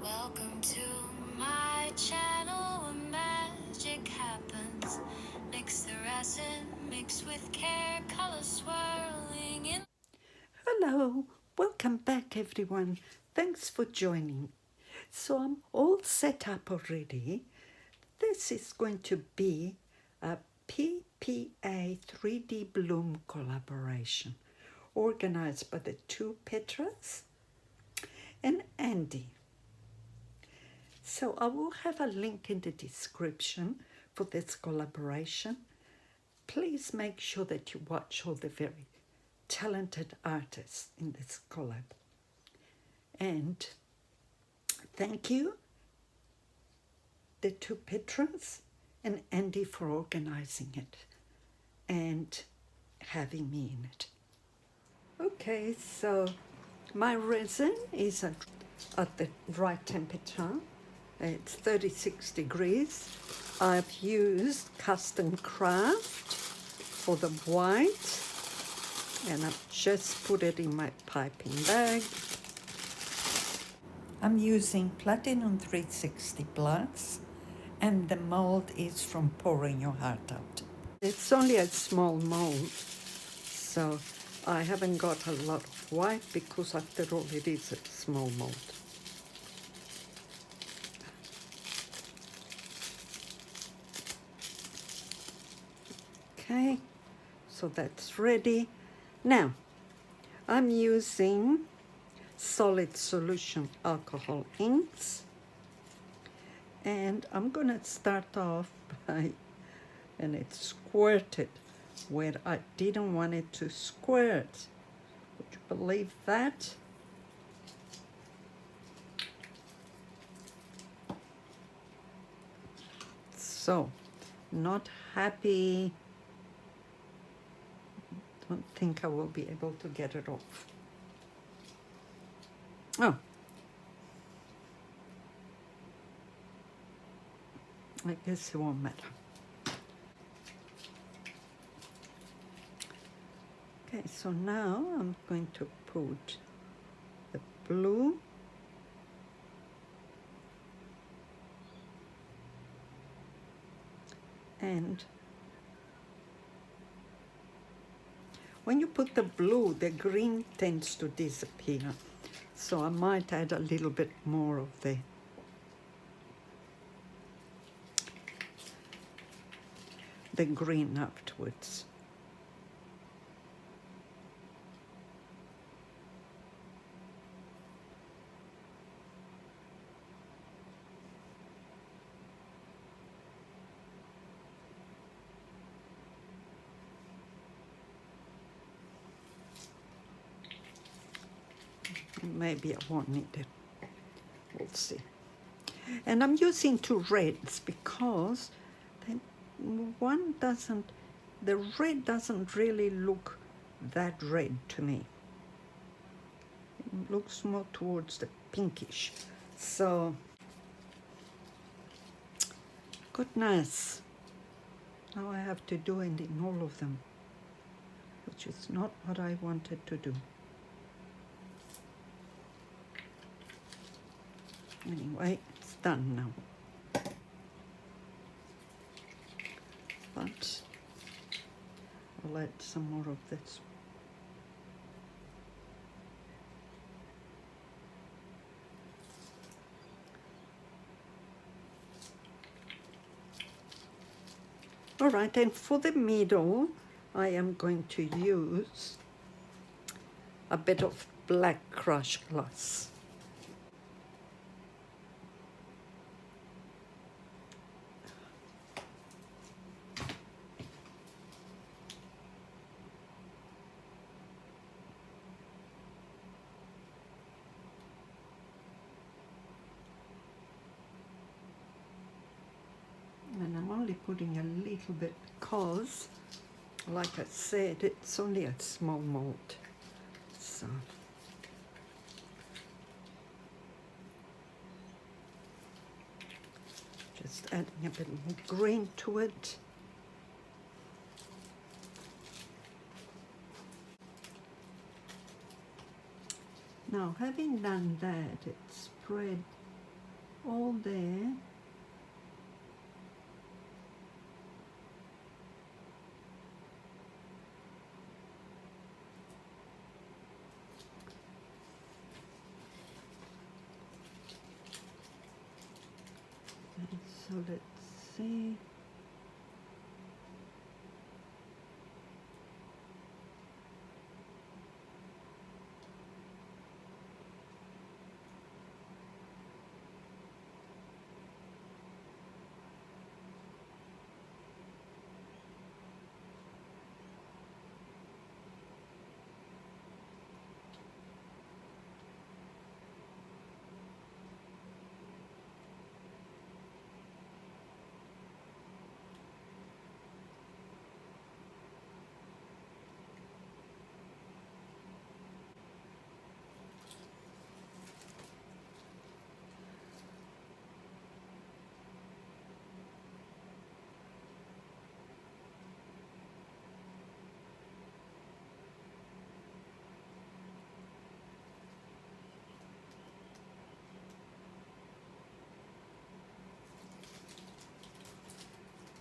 Welcome to my channel where magic happens. Mix the resin, mix with care, color swirling in. Hello, welcome back everyone. Thanks for joining. So I'm all set up already. This is going to be a PPA3D Bloom collaboration organized by the two Petras and Andy. So I will have a link in the description for this collaboration. Please make sure that you watch all the very talented artists in this collab. And thank you, the two patrons and Andy, for organizing it and having me in it. Okay, so my resin is at the right temperature. It's 36 degrees. I've used Custom Craft for the white, and I've just put it in my piping bag. I'm using Platinum 360 Plus, and the mold is from Pouring Your Heart Out. It's only a small mold, so I haven't got a lot of white because after all it is a small mold. Okay, so that's ready. Now, I'm using solid solution alcohol inks, and I'm gonna start off by, and it squirted where I didn't want it to squirt. Would you believe that? So, not happy. Don't think I will be able to get it off. Oh, I guess it won't matter. Okay, so now I'm going to put the blue and when you put the blue, the green tends to disappear. So I might add a little bit more of the green afterwards. Maybe I won't need it. We'll see. And I'm using two reds because the red doesn't really look that red to me. It looks more towards the pinkish. So, goodness. Now I have to do it in all of them, which is not what I wanted to do. Anyway, it's done now. But I'll add some more of this. All right, and for the middle, I am going to use a bit of black crushed glass. And I'm only putting a little bit because, like I said, it's only a small mold. So just adding a bit more green to it. Now, having done that, it's spread all there. And so let's see.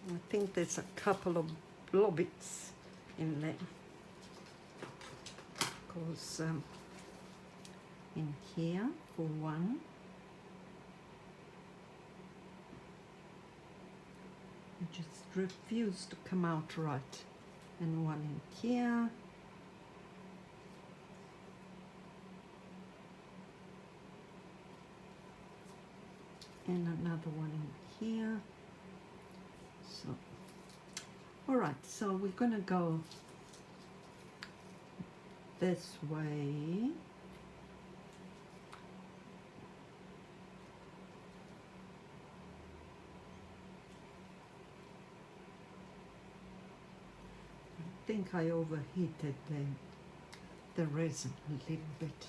I think there's a couple of blobbies in there, because in here for one, it just refused to come out right, and one in here, and another one in here. So, all right, so we're going to go this way. I think I overheated the resin a little bit.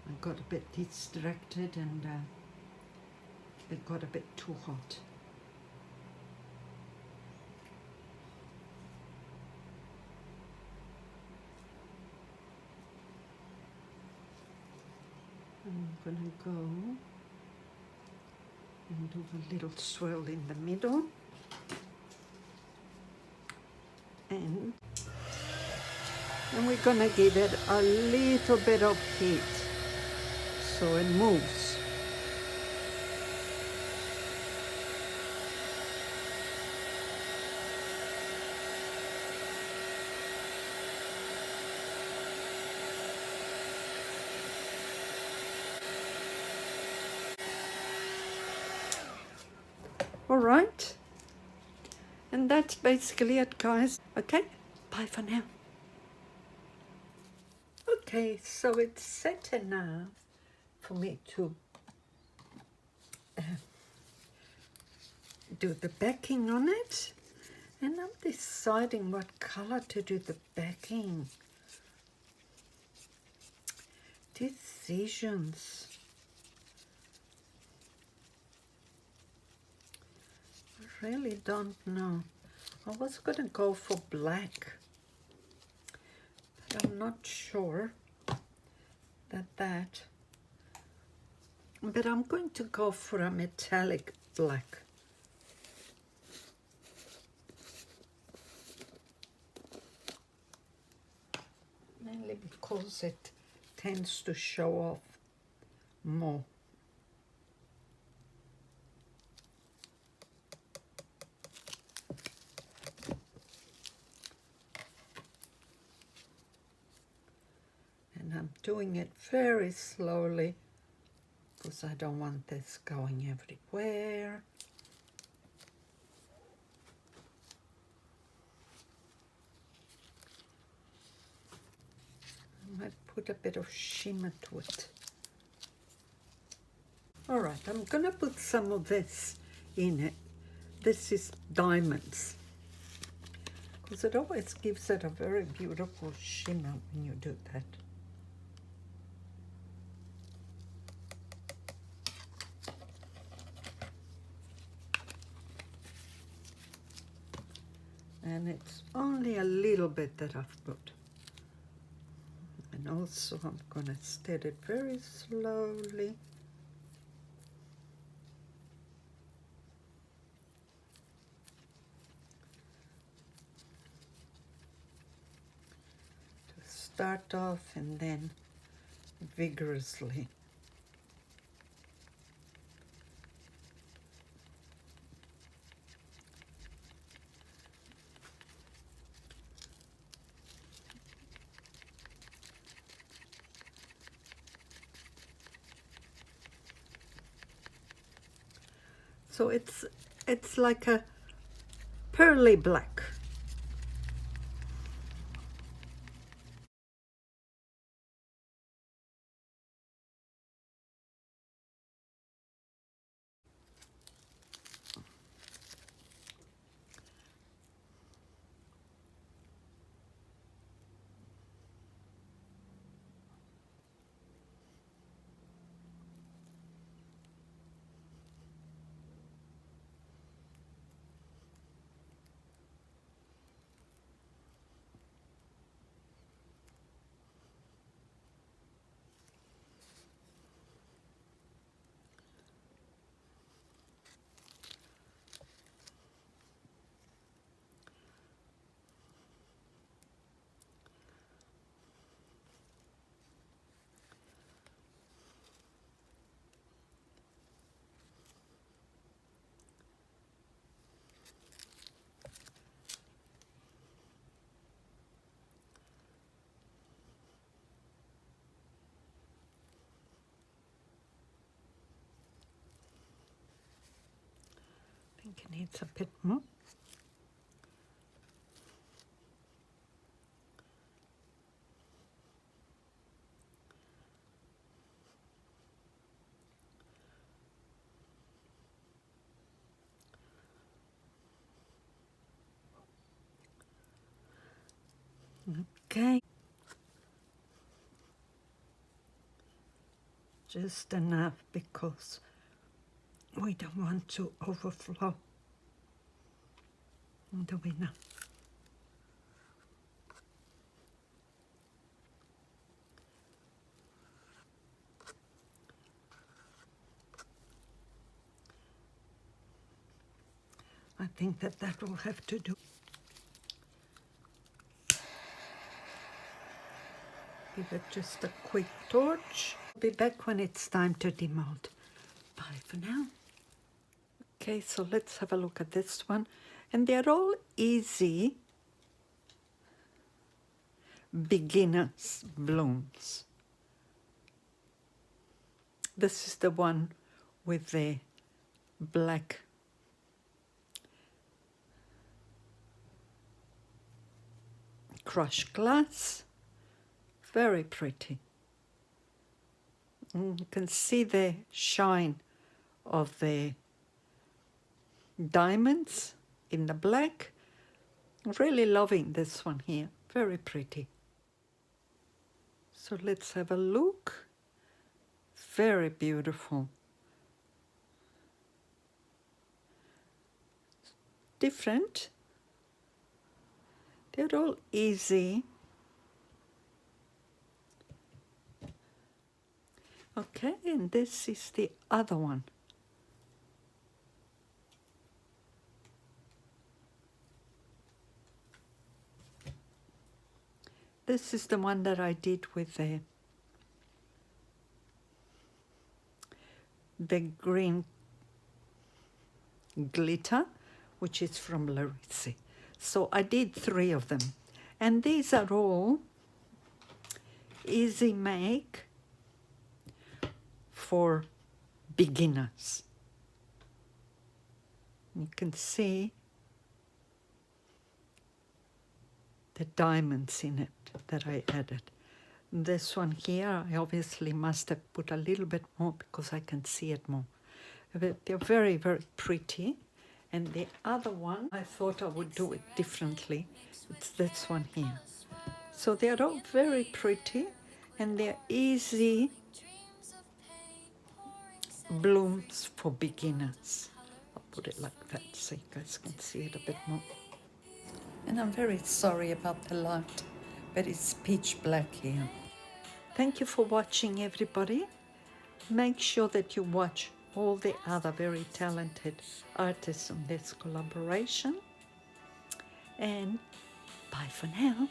I got a bit distracted and it got a bit too hot. I'm gonna go and do a little swirl in the middle, and we're gonna give it a little bit of heat so it moves. All right, and that's basically it, guys. Okay, bye for now. Okay, so it's set enough for me to do the backing on it, and I'm deciding what color to do the backing. Decisions. I really don't know. I was gonna go for black, but I'm not sure that. But I'm going to go for a metallic black. Mainly because it tends to show off more. And I'm doing it very slowly because I don't want this going everywhere. I might put a bit of shimmer to it. All right, I'm gonna put some of this in it. This is diamonds, because it always gives it a very beautiful shimmer when you do that. And it's only a little bit that I've put. And also I'm going to stir it very slowly. To start off and then vigorously. So it's like a pearly black. I think it needs a bit more. Okay. Just enough because we don't want to overflow the winner. I think that will have to do. Give it just a quick torch. I'll be back when it's time to demold. Bye for now. Okay, so let's have a look at this one. And they're all easy beginners blooms. This is the one with the black crushed glass. Very pretty. You can see the shine of the diamonds in the black. Really loving this one here. Very pretty. So let's have a look. Very beautiful. Different. They're all easy. Okay, and this is the other one. This is the one that I did with the green glitter, which is from Resin. So I did 3 of them. And these are all easy make for beginners. You can see the diamonds in it that I added. This one here, I obviously must have put a little bit more because I can see it more. But they're very, very pretty. And the other one, I thought I would do it differently. It's this one here. So they're all very pretty and they're easy blooms for beginners. I'll put it like that so you guys can see it a bit more. And I'm very sorry about the light, but it's pitch black here. Thank you for watching, everybody. Make sure that you watch all the other very talented artists on this collaboration. And bye for now.